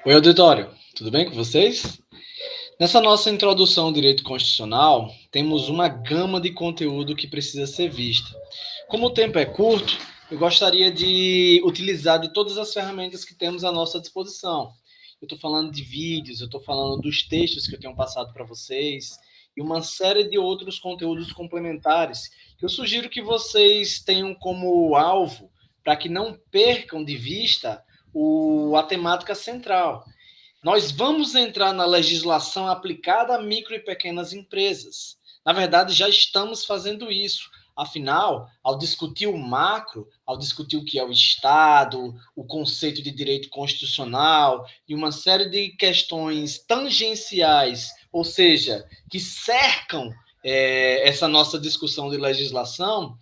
Oi, auditório, tudo bem com vocês? Nessa nossa introdução ao direito constitucional, temos uma gama de conteúdo que precisa ser vista. Como o tempo é curto, eu gostaria de utilizar de todas as ferramentas que temos à nossa disposição. Eu estou falando de vídeos, eu estou falando dos textos que eu tenho passado para vocês e uma série de outros conteúdos complementares que eu sugiro que vocês tenham como alvo para que não percam de vista a temática central. Nós vamos entrar na legislação aplicada a micro e pequenas empresas. Na verdade, já estamos fazendo isso. Afinal, ao discutir o macro, ao discutir o que é o Estado, o conceito de direito constitucional e uma série de questões tangenciais, ou seja, que cercam essa nossa discussão de legislação,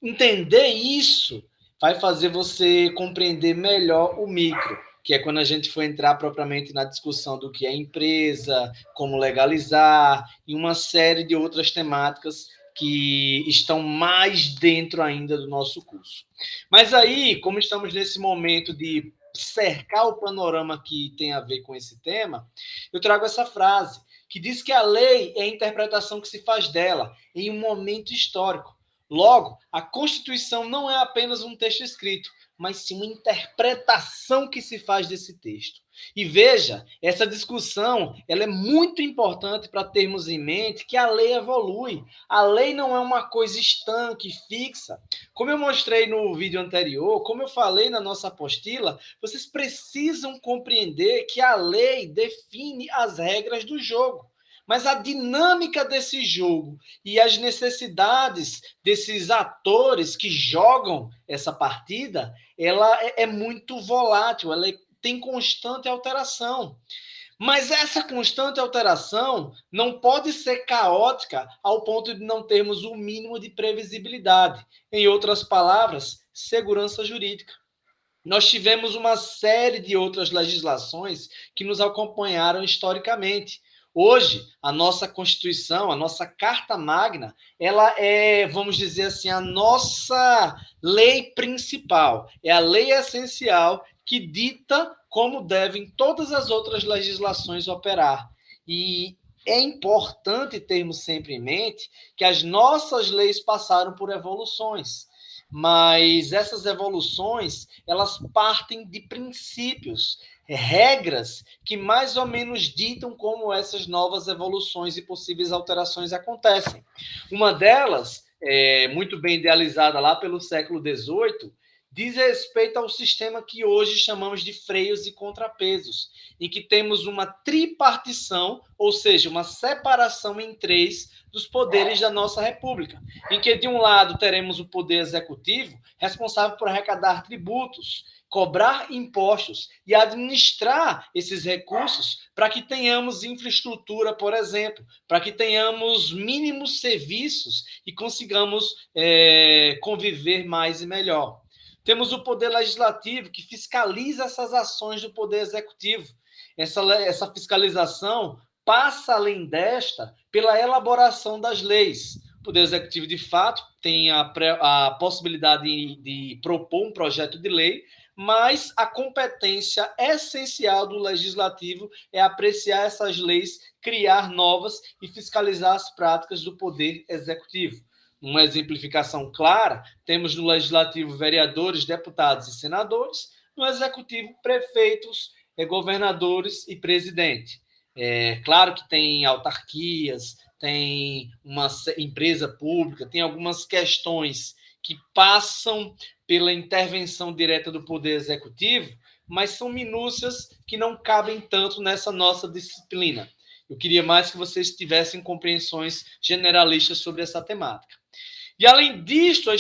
entender isso vai fazer você compreender melhor o micro, que é quando a gente for entrar propriamente na discussão do que é empresa, como legalizar, e uma série de outras temáticas que estão mais dentro ainda do nosso curso. Mas aí, como estamos nesse momento de cercar o panorama que tem a ver com esse tema, eu trago essa frase, que diz que a lei é a interpretação que se faz dela em um momento histórico. Logo, a Constituição não é apenas um texto escrito, mas sim uma interpretação que se faz desse texto. E veja, essa discussão ela é muito importante para termos em mente que a lei evolui. A lei não é uma coisa estanque, fixa. Como eu mostrei no vídeo anterior, como eu falei na nossa apostila, vocês precisam compreender que a lei define as regras do jogo. Mas a dinâmica desse jogo e as necessidades desses atores que jogam essa partida, ela é muito volátil, ela tem constante alteração. Mas essa constante alteração não pode ser caótica ao ponto de não termos o mínimo de previsibilidade. Em outras palavras, segurança jurídica. Nós tivemos uma série de outras legislações que nos acompanharam historicamente. Hoje, a nossa Constituição, a nossa Carta Magna, ela é, vamos dizer assim, a nossa lei principal, é a lei essencial que dita como devem todas as outras legislações operar. E é importante termos sempre em mente que as nossas leis passaram por evoluções, mas essas evoluções elas partem de princípios, regras que mais ou menos ditam como essas novas evoluções e possíveis alterações acontecem. Uma delas, muito bem idealizada lá pelo século XVIII, diz respeito ao sistema que hoje chamamos de freios e contrapesos, em que temos uma tripartição, ou seja, uma separação em três dos poderes da nossa República, em que, de um lado, teremos o poder executivo, responsável por arrecadar tributos, cobrar impostos e administrar esses recursos para que tenhamos infraestrutura, por exemplo, para que tenhamos mínimos serviços e consigamos conviver mais e melhor. Temos o poder legislativo, que fiscaliza essas ações do poder executivo. Essa fiscalização passa, além desta, pela elaboração das leis. O Poder Executivo, de fato, tem a possibilidade de propor um projeto de lei, mas a competência essencial do Legislativo é apreciar essas leis, criar novas e fiscalizar as práticas do Poder Executivo. Uma exemplificação clara, temos no Legislativo vereadores, deputados e senadores, no Executivo prefeitos, governadores e presidente. É claro que tem autarquias, tem uma empresa pública, tem algumas questões que passam pela intervenção direta do Poder Executivo, mas são minúcias que não cabem tanto nessa nossa disciplina. Eu queria mais que vocês tivessem compreensões generalistas sobre essa temática. E além disso, a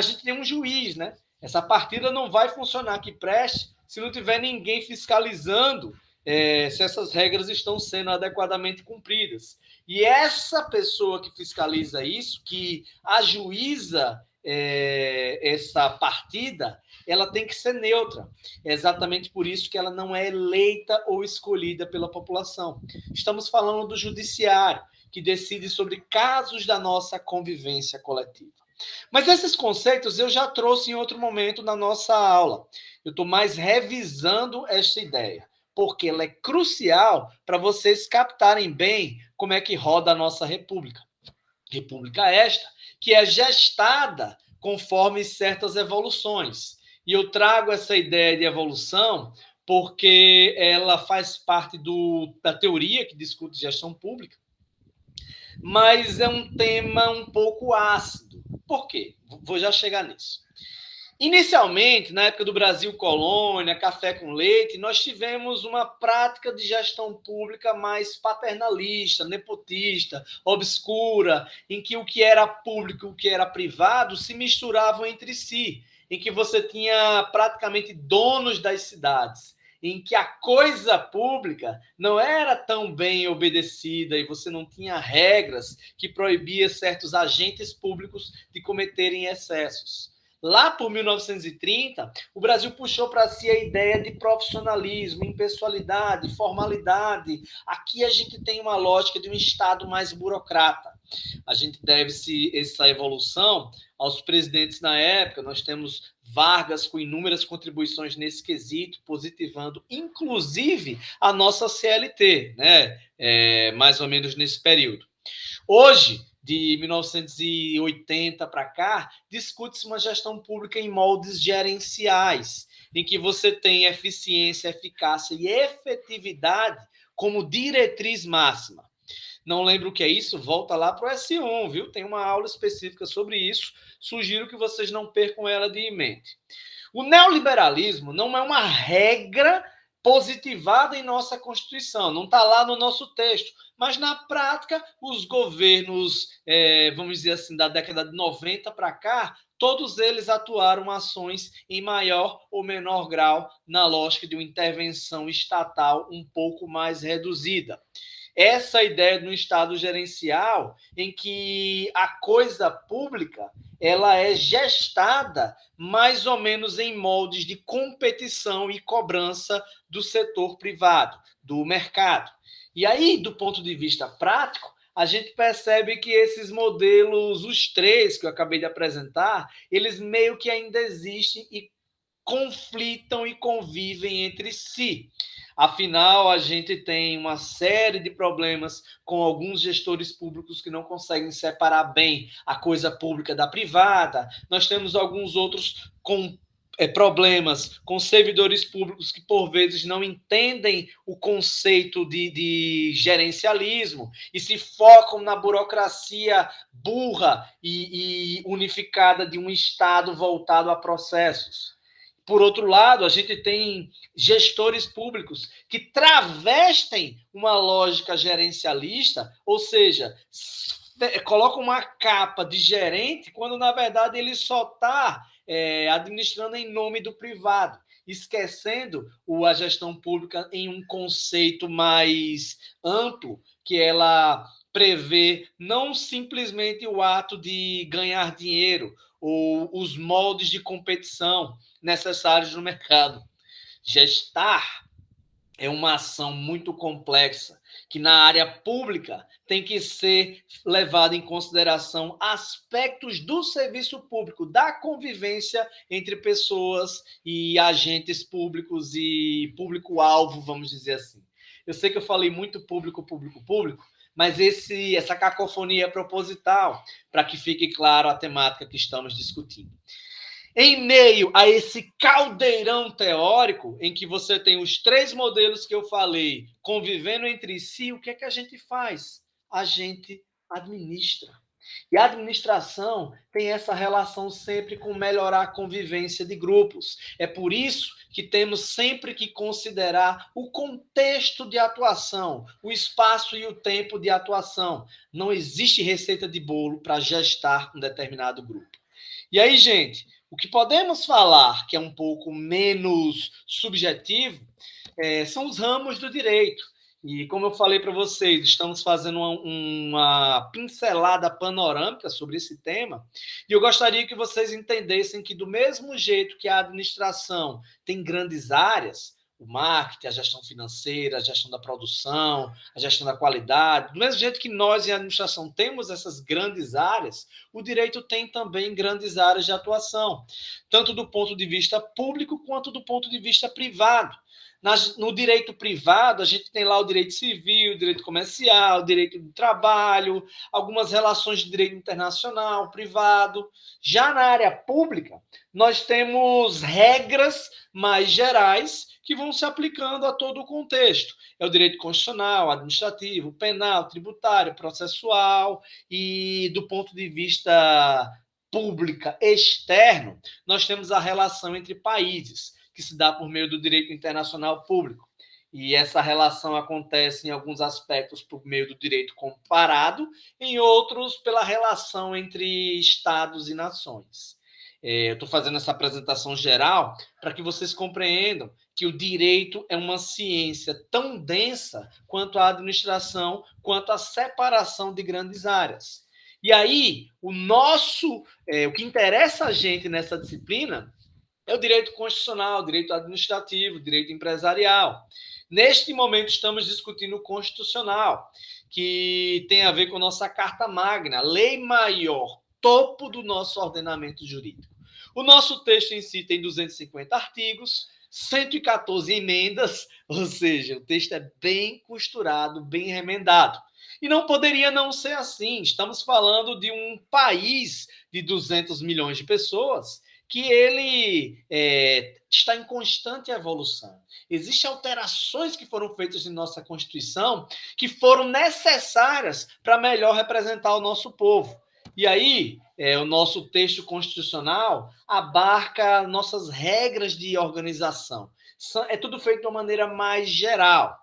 gente tem um juiz, né? Essa partida não vai funcionar que preste se não tiver ninguém fiscalizando se essas regras estão sendo adequadamente cumpridas. E essa pessoa que fiscaliza isso, que ajuiza essa partida, ela tem que ser neutra. É exatamente por isso que ela não é eleita ou escolhida pela população. Estamos falando do judiciário, que decide sobre casos da nossa convivência coletiva. Mas esses conceitos eu já trouxe em outro momento na nossa aula. Eu estou mais revisando esta ideia. porque ela é crucial para vocês captarem bem como é que roda a nossa república. República esta que é gestada conforme certas evoluções. E eu trago essa ideia de evolução porque ela faz parte da teoria que discute gestão pública, mas é um tema um pouco ácido. Por quê? Vou já chegar nisso. Inicialmente, na época do Brasil Colônia, café com leite, nós tivemos uma prática de gestão pública mais paternalista, nepotista, obscura, em que o que era público e o que era privado se misturavam entre si, em que você tinha praticamente donos das cidades, em que a coisa pública não era tão bem obedecida e você não tinha regras que proibiam certos agentes públicos de cometerem excessos. Lá por 1930, o Brasil puxou para si a ideia de profissionalismo, impessoalidade, formalidade. Aqui a gente tem uma lógica de um Estado mais burocrata. A gente deve-se essa evolução aos presidentes na época. Nós temos Vargas com inúmeras contribuições nesse quesito, positivando inclusive a nossa CLT, né? Mais ou menos nesse período. Hoje, de 1980 para cá, discute-se uma gestão pública em moldes gerenciais, em que você tem eficiência, eficácia e efetividade como diretriz máxima. Não lembro o que é isso? Volta lá para o S1, viu? Tem uma aula específica sobre isso. Sugiro que vocês não percam ela de mente. O neoliberalismo não é uma regra positivada em nossa Constituição, não está lá no nosso texto, mas na prática, os governos, vamos dizer assim, da década de 90 para cá, todos eles atuaram ações em maior ou menor grau na lógica de uma intervenção estatal um pouco mais reduzida. Essa ideia de um Estado gerencial em que a coisa pública ela é gestada mais ou menos em moldes de competição e cobrança do setor privado, do mercado. E aí, do ponto de vista prático, a gente percebe que esses modelos, os três que eu acabei de apresentar, eles meio que ainda existem e conflitam e convivem entre si. Afinal, a gente tem uma série de problemas com alguns gestores públicos que não conseguem separar bem a coisa pública da privada. Nós temos alguns outros com problemas com servidores públicos que, por vezes, não entendem o conceito de gerencialismo e se focam na burocracia burra e unificada de um Estado voltado a processos. Por outro lado, a gente tem gestores públicos que travestem uma lógica gerencialista, ou seja, colocam uma capa de gerente quando, na verdade, ele só está administrando em nome do privado, esquecendo a gestão pública em um conceito mais amplo, que ela prevê não simplesmente o ato de ganhar dinheiro ou os moldes de competição necessários no mercado. Gestar é uma ação muito complexa, que na área pública tem que ser levado em consideração aspectos do serviço público, da convivência entre pessoas e agentes públicos e público-alvo, vamos dizer assim. Eu sei que eu falei muito público, público, público, mas essa cacofonia é proposital, para que fique claro a temática que estamos discutindo. Em meio a esse caldeirão teórico, em que você tem os três modelos que eu falei convivendo entre si, o que é que a gente faz? A gente administra. E a administração tem essa relação sempre com melhorar a convivência de grupos. É por isso que temos sempre que considerar o contexto de atuação, o espaço e o tempo de atuação. Não existe receita de bolo para gestar um determinado grupo. E aí, gente, o que podemos falar que é um pouco menos subjetivo são os ramos do direito. E como eu falei para vocês, estamos fazendo uma pincelada panorâmica sobre esse tema, e eu gostaria que vocês entendessem que, do mesmo jeito que a administração tem grandes áreas, o marketing, a gestão financeira, a gestão da produção, a gestão da qualidade. Do mesmo jeito que nós, em administração, temos essas grandes áreas, o direito tem também grandes áreas de atuação, tanto do ponto de vista público quanto do ponto de vista privado. No direito privado, a gente tem lá o direito civil, o direito comercial, o direito do trabalho, algumas relações de direito internacional, privado. Já na área pública, nós temos regras mais gerais que vão se aplicando a todo o contexto. É o direito constitucional, administrativo, penal, tributário, processual, e do ponto de vista pública externo, nós temos a relação entre países, que se dá por meio do direito internacional público. E essa relação acontece em alguns aspectos por meio do direito comparado, em outros pela relação entre estados e nações. Eu estou fazendo essa apresentação geral para que vocês compreendam que o direito é uma ciência tão densa quanto a administração, quanto a separação de grandes áreas. E aí, o que interessa a gente nessa disciplina é o direito constitucional, o direito administrativo, o direito empresarial. Neste momento, estamos discutindo o constitucional, que tem a ver com a nossa Carta Magna, lei maior, topo do nosso ordenamento jurídico. O nosso texto em si tem 250 artigos, 114 emendas, ou seja, o texto é bem costurado, bem remendado. E não poderia não ser assim. Estamos falando de um país de 200 milhões de pessoas que ele está em constante evolução. Existem alterações que foram feitas em nossa Constituição que foram necessárias para melhor representar o nosso povo. E aí, o nosso texto constitucional abarca nossas regras de organização. É tudo feito de uma maneira mais geral.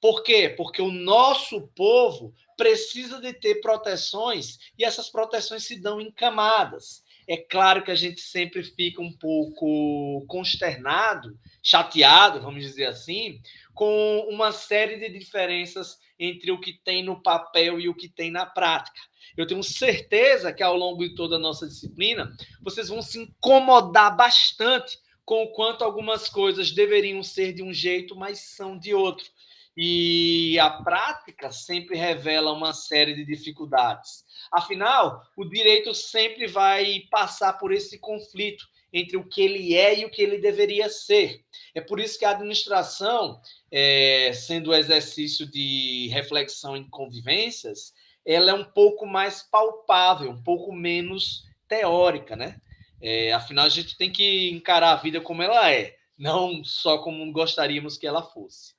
Por quê? Porque o nosso povo precisa de ter proteções e essas proteções se dão em camadas. É claro que a gente sempre fica um pouco consternado, chateado, vamos dizer assim, com uma série de diferenças entre o que tem no papel e o que tem na prática. Eu tenho certeza que ao longo de toda a nossa disciplina, vocês vão se incomodar bastante com o quanto algumas coisas deveriam ser de um jeito, mas são de outro. E a prática sempre revela uma série de dificuldades. Afinal, o direito sempre vai passar por esse conflito entre o que ele é e o que ele deveria ser. É por isso que a administração, sendo o exercício de reflexão em convivências, ela é um pouco mais palpável, um pouco menos teórica, né? Afinal, a gente tem que encarar a vida como ela é, não só como gostaríamos que ela fosse.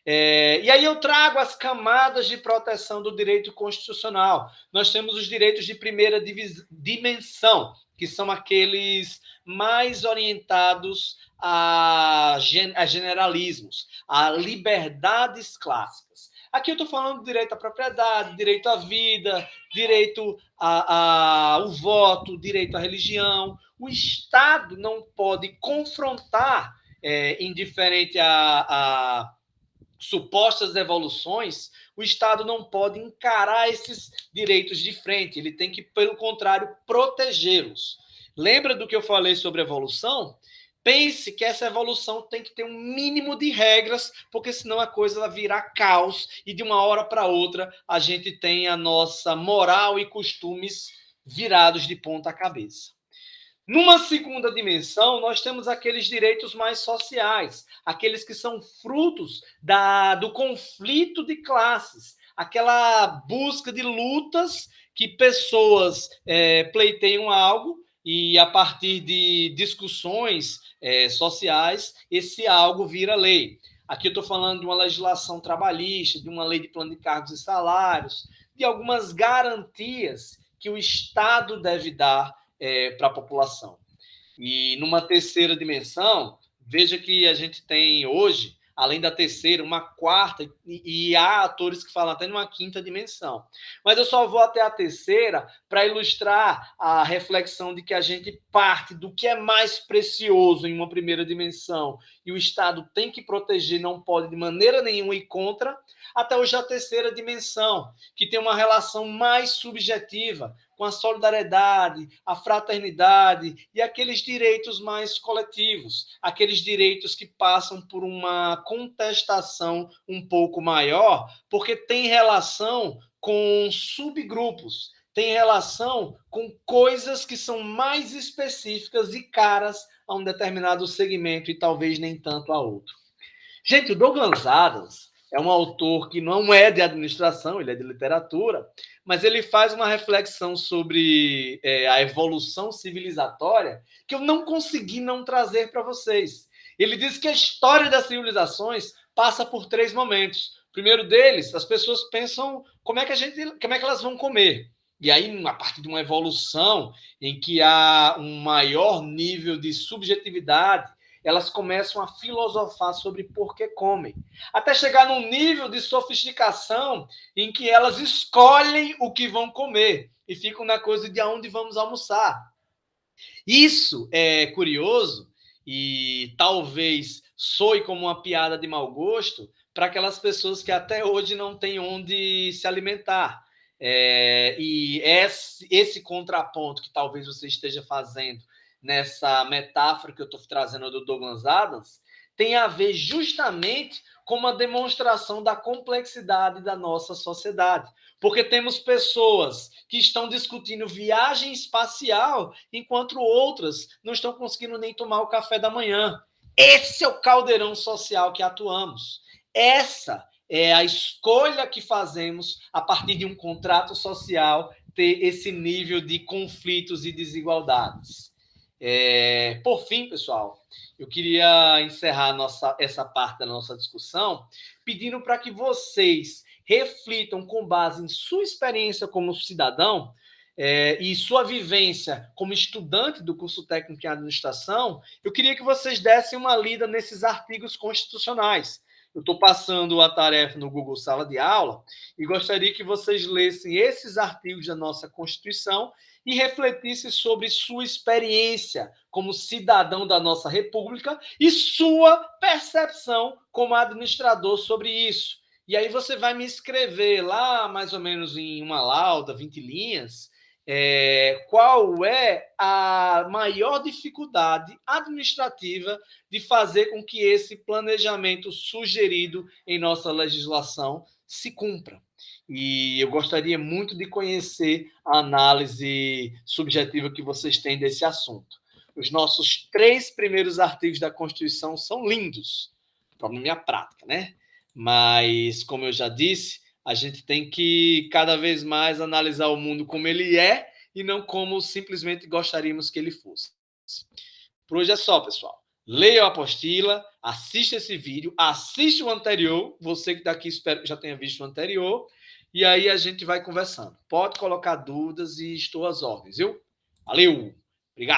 E aí eu trago as camadas de proteção do direito constitucional. Nós temos os direitos de primeira dimensão, que são aqueles mais orientados a generalismos, a liberdades clássicas. Aqui eu estou falando do direito à propriedade, direito à vida, direito ao voto, direito à religião. O Estado não pode confrontar, indiferente a supostas evoluções, o Estado não pode encarar esses direitos de frente, ele tem que, pelo contrário, protegê-los. Lembra do que eu falei sobre evolução? Pense que essa evolução tem que ter um mínimo de regras, porque senão a coisa vai virar caos e de uma hora para outra a gente tem a nossa moral e costumes virados de ponta cabeça. Numa segunda dimensão, nós temos aqueles direitos mais sociais, aqueles que são frutos do conflito de classes, aquela busca de lutas que pessoas pleiteiam algo e, a partir de discussões sociais, esse algo vira lei. Aqui eu estou falando de uma legislação trabalhista, de uma lei de plano de cargos e salários, de algumas garantias que o Estado deve dar para a população. E numa terceira dimensão, veja que a gente tem hoje, além da terceira, uma quarta, e há atores que falam até numa quinta dimensão. Mas eu só vou até a terceira para ilustrar a reflexão de que a gente parte do que é mais precioso em uma primeira dimensão e o Estado tem que proteger, não pode de maneira nenhuma ir contra, até hoje a terceira dimensão, que tem uma relação mais subjetiva com a solidariedade, a fraternidade e aqueles direitos mais coletivos, aqueles direitos que passam por uma contestação um pouco maior, porque tem relação com subgrupos, tem relação com coisas que são mais específicas e caras a um determinado segmento e talvez nem tanto a outro. Gente, o Douglas Adams é um autor que não é de administração, ele é de literatura, mas ele faz uma reflexão sobre a evolução civilizatória que eu não consegui não trazer para vocês. Ele diz que a história das civilizações passa por 3 momentos. O primeiro deles, as pessoas pensam como é que elas vão comer. E aí, a partir de uma evolução em que há um maior nível de subjetividade, elas começam a filosofar sobre por que comem. Até chegar num nível de sofisticação em que elas escolhem o que vão comer e ficam na coisa de aonde vamos almoçar. Isso é curioso e talvez soe como uma piada de mau gosto para aquelas pessoas que até hoje não têm onde se alimentar. E esse contraponto que talvez você esteja fazendo nessa metáfora que eu estou trazendo do Douglas Adams tem a ver justamente com uma demonstração da complexidade da nossa sociedade. Porque temos pessoas que estão discutindo viagem espacial, enquanto outras não estão conseguindo nem tomar o café da manhã. Esse é o caldeirão social que atuamos. Essa é a escolha que fazemos a partir de um contrato social ter esse nível de conflitos e desigualdades. Por fim, pessoal, eu queria encerrar essa parte da nossa discussão pedindo para que vocês reflitam com base em sua experiência como cidadão e sua vivência como estudante do curso técnico em administração, eu queria que vocês dessem uma lida nesses artigos constitucionais. Eu estou passando a tarefa no Google Sala de Aula e gostaria que vocês lessem esses artigos da nossa Constituição e refletissem sobre sua experiência como cidadão da nossa República e sua percepção como administrador sobre isso. E aí você vai me escrever lá, mais ou menos em uma lauda, 20 linhas, qual é a maior dificuldade administrativa de fazer com que esse planejamento sugerido em nossa legislação se cumpra. E eu gostaria muito de conhecer a análise subjetiva que vocês têm desse assunto. Os nossos 3 primeiros artigos da Constituição são lindos, o problema é a prática, né? Mas, como eu já disse, a gente tem que cada vez mais analisar o mundo como ele é e não como simplesmente gostaríamos que ele fosse. Por hoje é só, pessoal. Leia a apostila, assista esse vídeo, assiste o anterior, você que está aqui espero que já tenha visto o anterior, e aí a gente vai conversando. Pode colocar dúvidas e estou às ordens, viu? Valeu! Obrigado!